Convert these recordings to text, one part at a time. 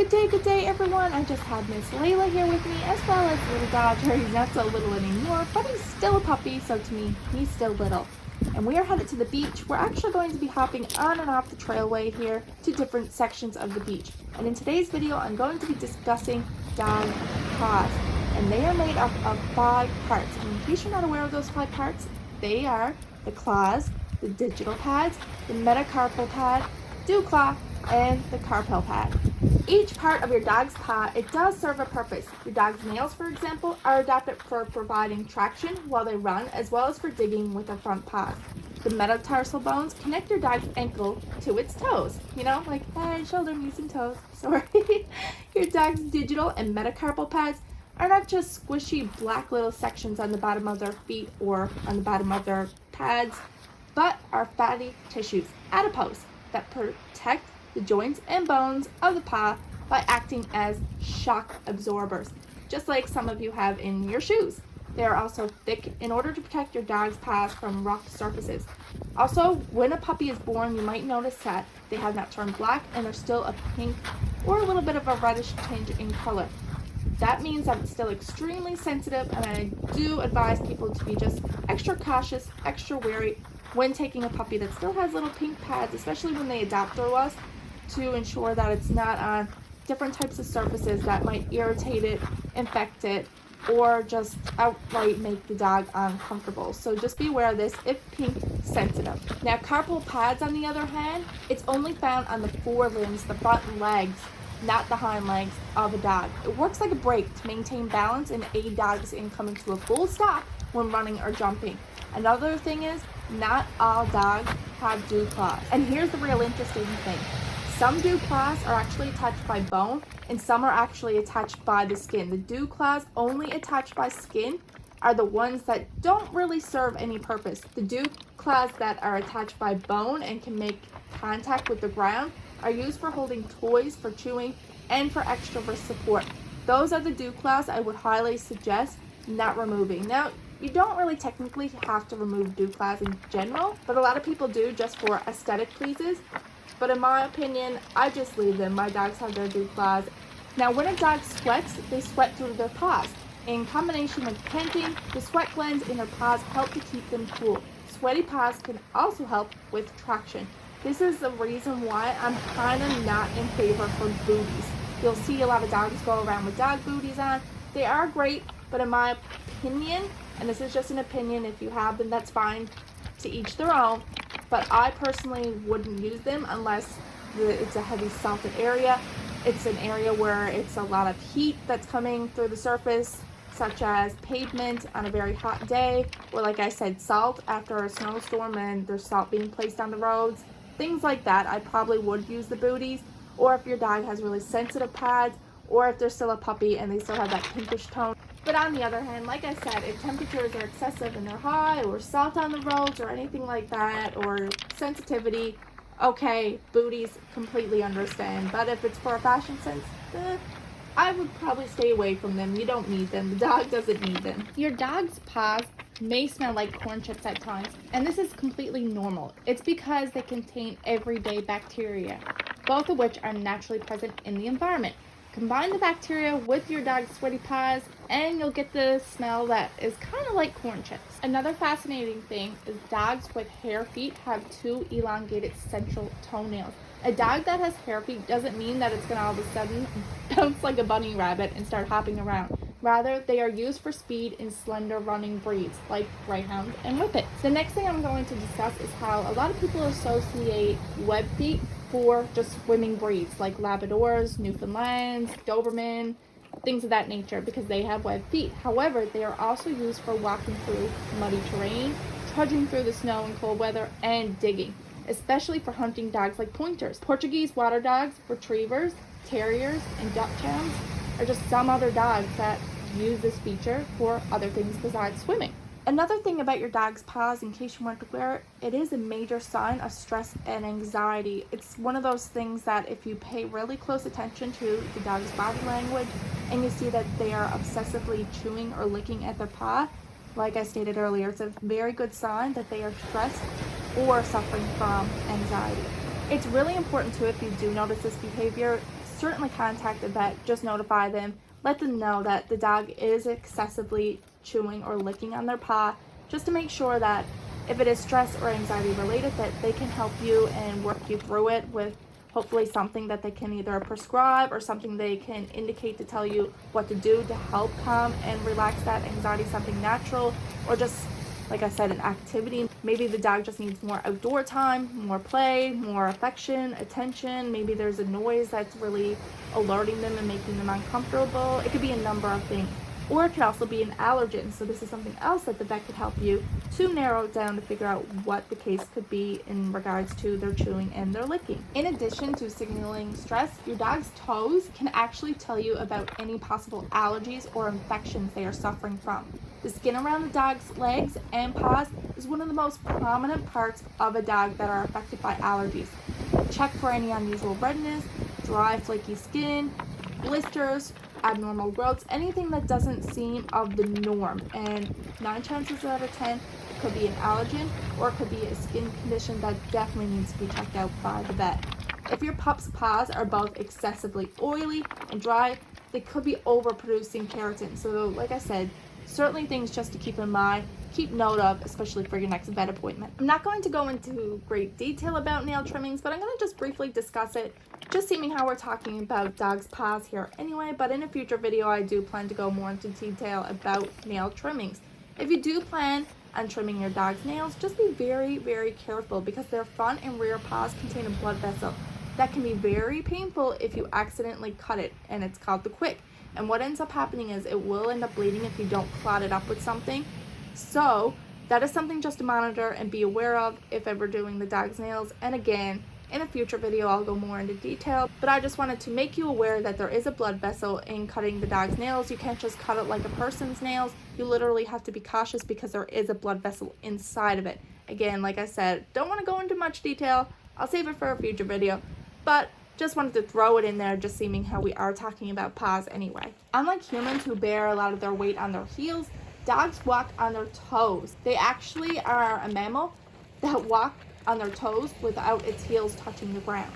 Good day everyone. I just had Miss Layla here with me as well as little Dodger. He's not so little anymore, but he's still a puppy, so to me, he's still little. And we are headed to the beach. We're actually going to be hopping on and off the trailway here to different sections of the beach. And in today's video, I'm going to be discussing dog paws. And they are made up of 5 parts. And in case you're not aware of those 5 parts, they are the claws, the digital pads, the metacarpal pad, dew claw, and the carpal pad. Each part of your dog's paw, it does serve a purpose. Your dog's nails, for example, are adapted for providing traction while they run, as well as for digging with their front paws. The metatarsal bones connect your dog's ankle to its toes. You know, like head, shoulder, knees, and toes. Sorry. Your dog's digital and metacarpal pads are not just squishy black little sections on the bottom of their feet or on the bottom of their pads, but are fatty tissues, adipose, that protect the joints and bones of the paw by acting as shock absorbers, just like some of you have in your shoes. They are also thick in order to protect your dog's paws from rough surfaces. Also, when a puppy is born, you might notice that they have not turned black and they're still a pink or a little bit of a reddish tinge in color. That means that it's still extremely sensitive, and I do advise people to be just extra cautious, extra wary when taking a puppy that still has little pink pads, especially when they adopt through us, to ensure that it's not on different types of surfaces that might irritate it, infect it, or just outright make the dog uncomfortable. So just be aware of this if pink sensitive. Now, carpal pads, on the other hand, it's only found on the forelimbs, the front legs, not the hind legs of a dog. It works like a brake to maintain balance and aid dogs in coming to a full stop when running or jumping. Another thing is, not all dogs have dew claws. And here's the real interesting thing. Some dew claws are actually attached by bone, and some are actually attached by the skin. The dew claws only attached by skin are the ones that don't really serve any purpose. The dew claws that are attached by bone and can make contact with the ground are used for holding toys, for chewing, and for extra support. Those are the dew claws I would highly suggest not removing. Now, you don't really technically have to remove dew claws in general, but a lot of people do just for aesthetic pleases. But in my opinion, I just leave them. My dogs have their dew claws. Now, when a dog sweats, they sweat through their paws. In combination with panting, the sweat glands in their paws help to keep them cool. Sweaty paws can also help with traction. This is the reason why I'm kind of not in favor for booties. You'll see a lot of dogs go around with dog booties on. They are great, but in my opinion, and this is just an opinion, if you have them, that's fine, to each their own. But I personally wouldn't use them unless it's a heavy salted area. It's an area where it's a lot of heat that's coming through the surface, such as pavement on a very hot day, or like I said, salt after a snowstorm and there's salt being placed on the roads. Things like that, I probably would use the booties. Or if your dog has really sensitive pads, or if they're still a puppy and they still have that pinkish tone. But on the other hand, like I said, if temperatures are excessive and they're high, or salt on the roads, or anything like that, or sensitivity, okay, booties, completely understand. But if it's for a fashion sense, I would probably stay away from them. You don't need them. The dog doesn't need them. Your dog's paws may smell like corn chips at times, and this is completely normal. It's because they contain everyday bacteria, both of which are naturally present in the environment. Combine the bacteria with your dog's sweaty paws and you'll get the smell that is kind of like corn chips. Another fascinating thing is dogs with hair feet have 2 elongated central toenails. A dog that has hair feet doesn't mean that it's going to all of a sudden bounce like a bunny rabbit and start hopping around. Rather, they are used for speed in slender running breeds like Greyhound and Whippet. The next thing I'm going to discuss is how a lot of people associate web feet for just swimming breeds like Labradors, Newfoundlands, Doberman, things of that nature, because they have web feet. However, they are also used for walking through muddy terrain, trudging through the snow and cold weather, and digging, especially for hunting dogs like pointers. Portuguese water dogs, retrievers, terriers, and Dachshunds are just some other dogs that use this feature for other things besides swimming. Another thing about your dog's paws, in case you weren't aware, it is a major sign of stress and anxiety. It's one of those things that if you pay really close attention to the dog's body language and you see that they are obsessively chewing or licking at their paw, like I stated earlier, it's a very good sign that they are stressed or suffering from anxiety. It's really important too, if you do notice this behavior, certainly contact the vet. Just notify them, let them know that the dog is excessively chewing or licking on their paw, just to make sure that if it is stress or anxiety related, that they can help you and work you through it with hopefully something that they can either prescribe or something they can indicate to tell you what to do to help calm and relax that anxiety, something natural, or just, like I said, an activity. Maybe the dog just needs more outdoor time, more play, more affection, attention. Maybe there's a noise that's really alerting them and making them uncomfortable. It could be a number of things. Or it could also be an allergen. So this is something else that the vet could help you to narrow it down to figure out what the case could be in regards to their chewing and their licking. In addition to signaling stress, your dog's toes can actually tell you about any possible allergies or infections they are suffering from. The skin around the dog's legs and paws is one of the most prominent parts of a dog that are affected by allergies. Check for any unusual redness, dry, flaky skin, blisters, abnormal growths, anything that doesn't seem of the norm. And 9 chances out of 10, it could be an allergen or it could be a skin condition that definitely needs to be checked out by the vet. If your pup's paws are both excessively oily and dry, they could be overproducing keratin. So like I said, certainly things just to keep in mind, keep note of, especially for your next vet appointment. I'm not going to go into great detail about nail trimmings, but I'm going to just briefly discuss it, just seeming how we're talking about dogs' paws here anyway. But in a future video, I do plan to go more into detail about nail trimmings. If you do plan on trimming your dog's nails, just be very, very careful, because their front and rear paws contain a blood vessel that can be very painful if you accidentally cut it, and it's called the quick. And what ends up happening is it will end up bleeding if you don't clot it up with something. So that is something just to monitor and be aware of if ever doing the dog's nails. And again, in a future video, I'll go more into detail, but I just wanted to make you aware that there is a blood vessel in cutting the dog's nails. You can't just cut it like a person's nails. You literally have to be cautious because there is a blood vessel inside of it. Again, like I said, don't want to go into much detail. I'll save it for a future video, but just wanted to throw it in there, just seeming how we are talking about paws anyway. Unlike humans who bear a lot of their weight on their heels, dogs walk on their toes. They actually are a mammal that walk on their toes without its heels touching the ground.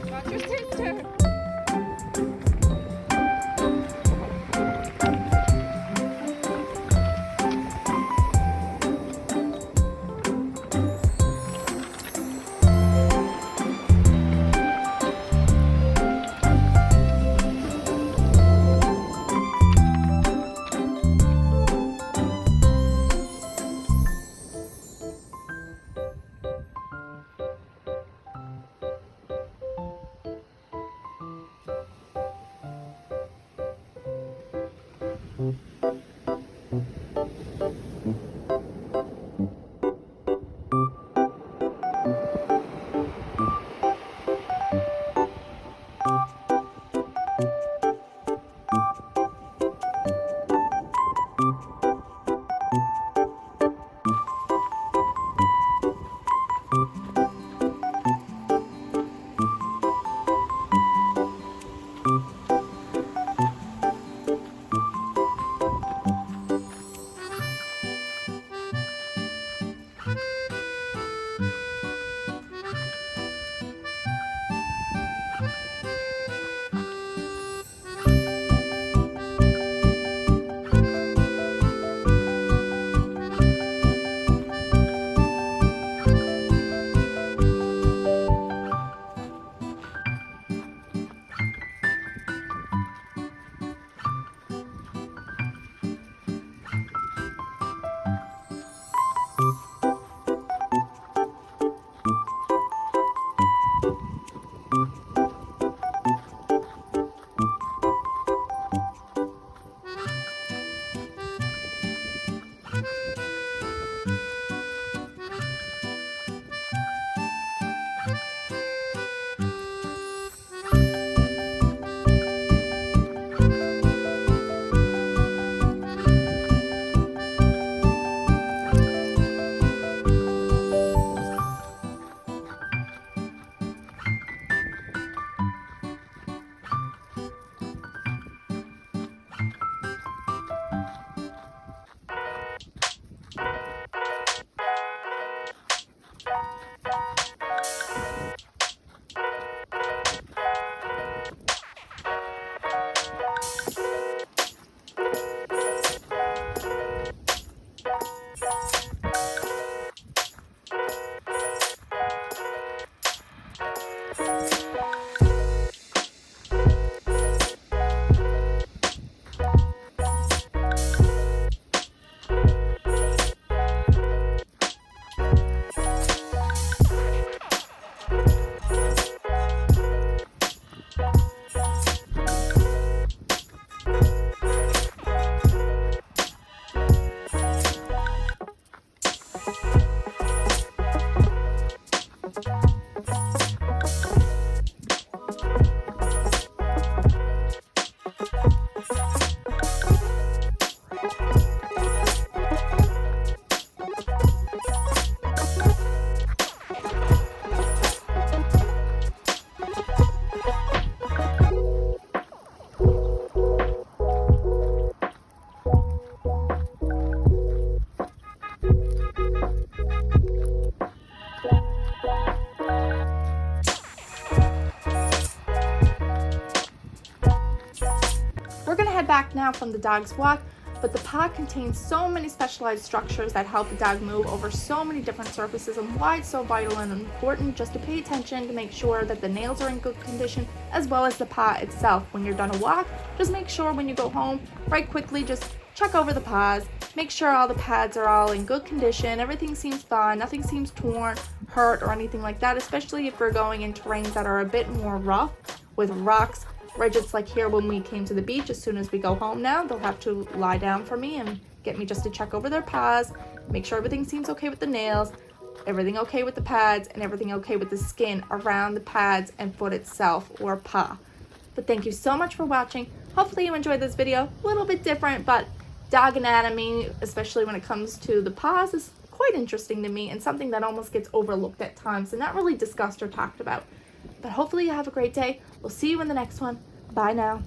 Got your sister. We're gonna head back now from the dog's walk, but the pod contains so many specialized structures that help the dog move over so many different surfaces, and why it's so vital and important just to pay attention to make sure that the nails are in good condition, as well as the paw itself. When you're done a walk, just make sure when you go home, right quickly, just check over the paws, make sure all the pads are all in good condition, everything seems fine, nothing seems torn, hurt, or anything like that, especially if we're going in terrains that are a bit more rough with rocks, ridges like here when we came to the beach. As soon as we go home now, they'll have to lie down for me and get me just to check over their paws, make sure everything seems okay with the nails, everything okay with the pads, and everything okay with the skin around the pads and foot itself or paw. But thank you so much for watching. Hopefully you enjoyed this video. A little bit different, but dog anatomy, especially when it comes to the paws, is quite interesting to me and something that almost gets overlooked at times and not really discussed or talked about. But hopefully you have a great day. We'll see you in the next one. Bye now.